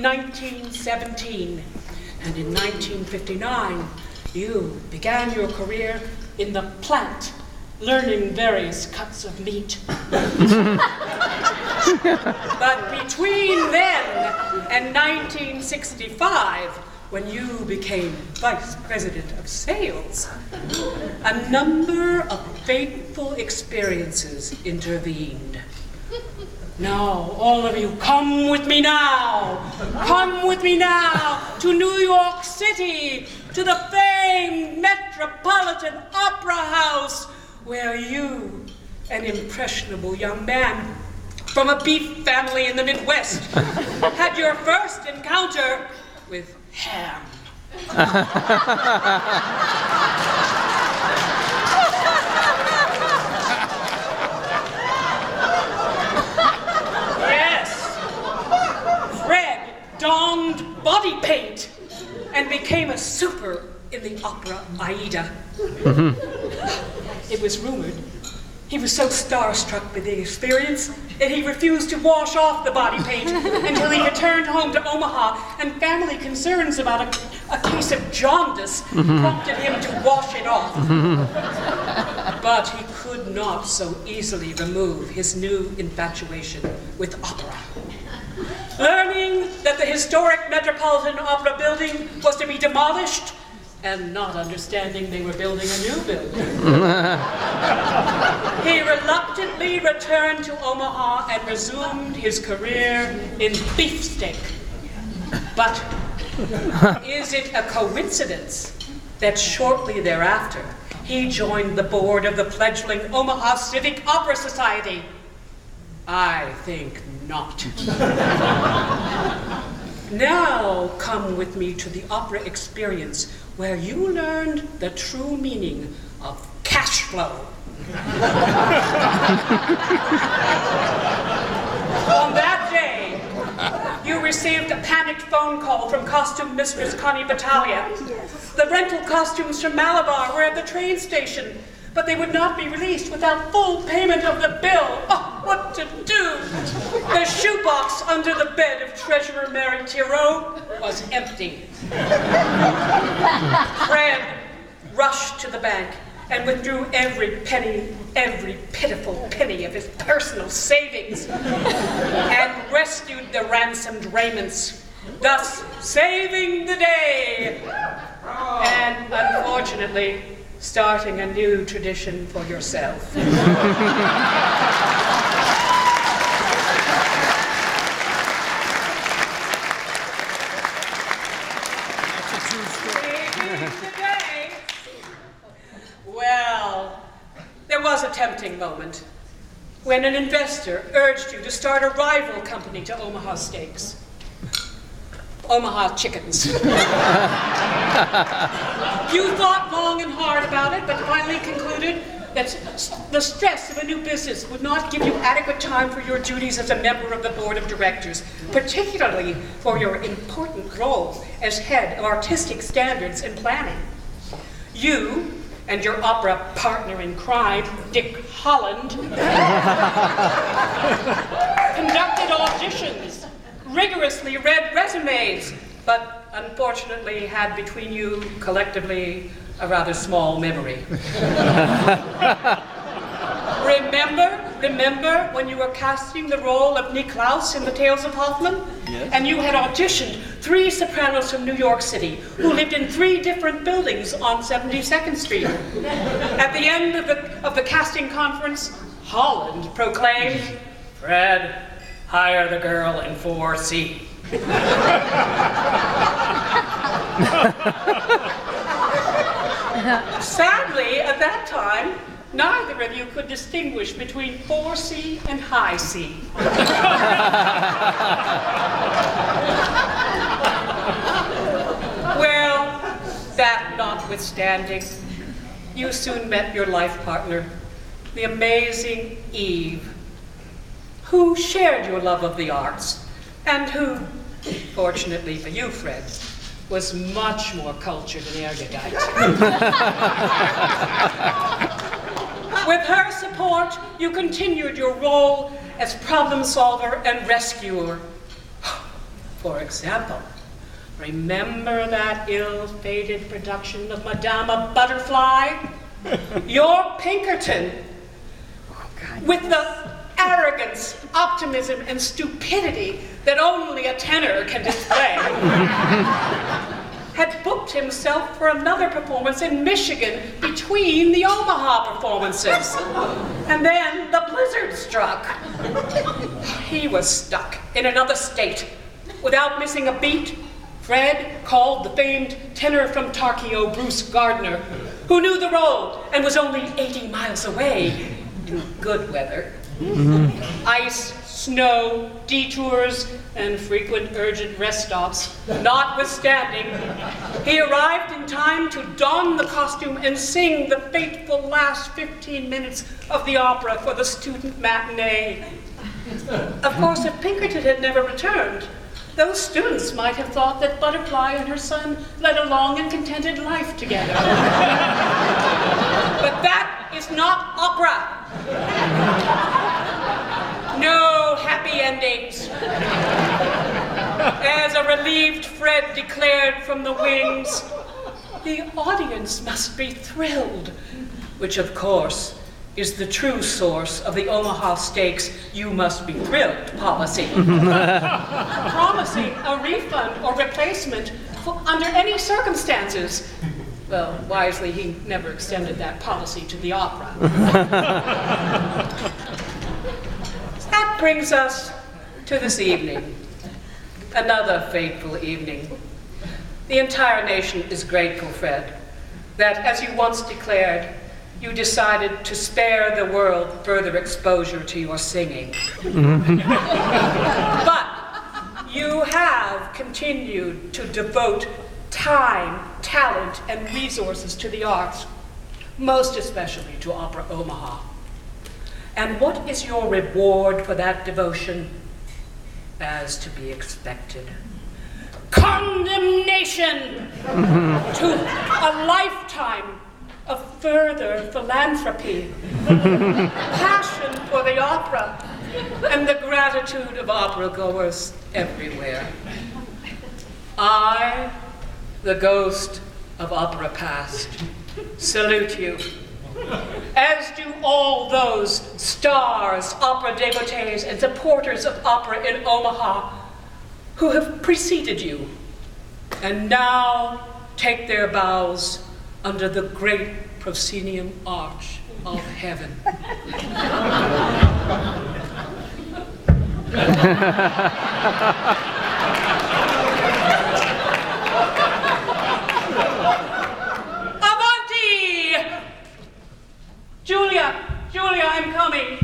in 1917, and in 1959, you began your career in the plant, learning various cuts of meat. But between then and 1965, when you became Vice President of Sales, a number of fateful experiences intervened. Now, all of you, come with me now. Come with me now to New York City, to the famed Metropolitan Opera House, where you, an impressionable young man from a beef family in the Midwest, had your first encounter with ham. Yes, Fred donned body paint and became a super in the opera Aida. It was rumored he was so starstruck by the experience that he refused to wash off the body paint until he returned home to Omaha, and family concerns about a case of jaundice prompted him to wash it off. But he could not so easily remove his new infatuation with opera. Learning that the historic Metropolitan Opera building was to be demolished, and not understanding they were building a new building, he reluctantly returned to Omaha and resumed his career in beefsteak. But is it a coincidence that shortly thereafter he joined the board of the fledgling Omaha Civic Opera Society? I think not. Now come with me to the opera experience, where you learned the true meaning of cash flow. On that day, you received a panicked phone call from costume mistress Connie Battaglia. The rental costumes from Malabar were at the train station, but they would not be released without full payment of the bill. Oh, what to do? The shoebox under the bed of Treasurer Mary Thiroux was empty. Fred rushed to the bank and withdrew every penny, every pitiful penny of his personal savings, and rescued the ransomed Raymonds, thus saving the day, and unfortunately, starting a new tradition for yourself. Well, there was a tempting moment when an investor urged you to start a rival company to Omaha Steaks. Omaha Chickens. You thought long and hard about it, but finally concluded that the stress of a new business would not give you adequate time for your duties as a member of the board of directors, particularly for your important role as head of artistic standards and planning. You and your opera partner in crime, Dick Holland, conducted auditions, rigorously read resumes, but unfortunately had between you collectively a rather small memory. Remember when you were casting the role of Niklaus in The Tales of Hoffmann? Yes. And you had auditioned 3 sopranos from New York City who lived in 3 different buildings on 72nd Street. At the end of the casting conference, Holland proclaimed, "Fred, hire the girl in 4C." Sadly, at that time, neither of you could distinguish between 4C and high C. Well, that notwithstanding, you soon met your life partner, the amazing Eve, who shared your love of the arts, and who, fortunately for you, Fred, was much more cultured and erudite. With her support, you continued your role as problem solver and rescuer. For example, remember that ill-fated production of Madame Butterfly? Your Pinkerton, with the arrogance, optimism, and stupidity that only a tenor can display, had booked himself for another performance in Michigan between the Omaha performances. And then the blizzard struck. He was stuck in another state. Without missing a beat, Fred called the famed tenor from Tarkio, Bruce Gardner, who knew the role and was only 80 miles away in good weather. Ice, snow, detours, and frequent urgent rest stops notwithstanding, he arrived in time to don the costume and sing the fateful last 15 minutes of the opera for the student matinee. Of course, if Pinkerton had never returned, those students might have thought that Butterfly and her son led a long and contented life together. But that is not opera. No happy endings. As a relieved Fred declared from the wings, the audience must be thrilled, which of course is the true source of the Omaha Steaks "you must be thrilled" policy. Promising a refund or replacement under any circumstances. Well, wisely, he never extended that policy to the opera. That brings us to this evening, another fateful evening. The entire nation is grateful, Fred, that, as you once declared, you decided to spare the world further exposure to your singing. But you have continued to devote time, talent, and resources to the arts, most especially to Opera Omaha. And what is your reward for that devotion? As to be expected, condemnation to a lifetime of further philanthropy, passion for the opera, and the gratitude of opera goers everywhere. I, the ghost of opera past, salute you, as do all those stars, opera devotees, and supporters of opera in Omaha who have preceded you and now take their bows under the great proscenium arch of heaven. Avanti! Julia, I'm coming.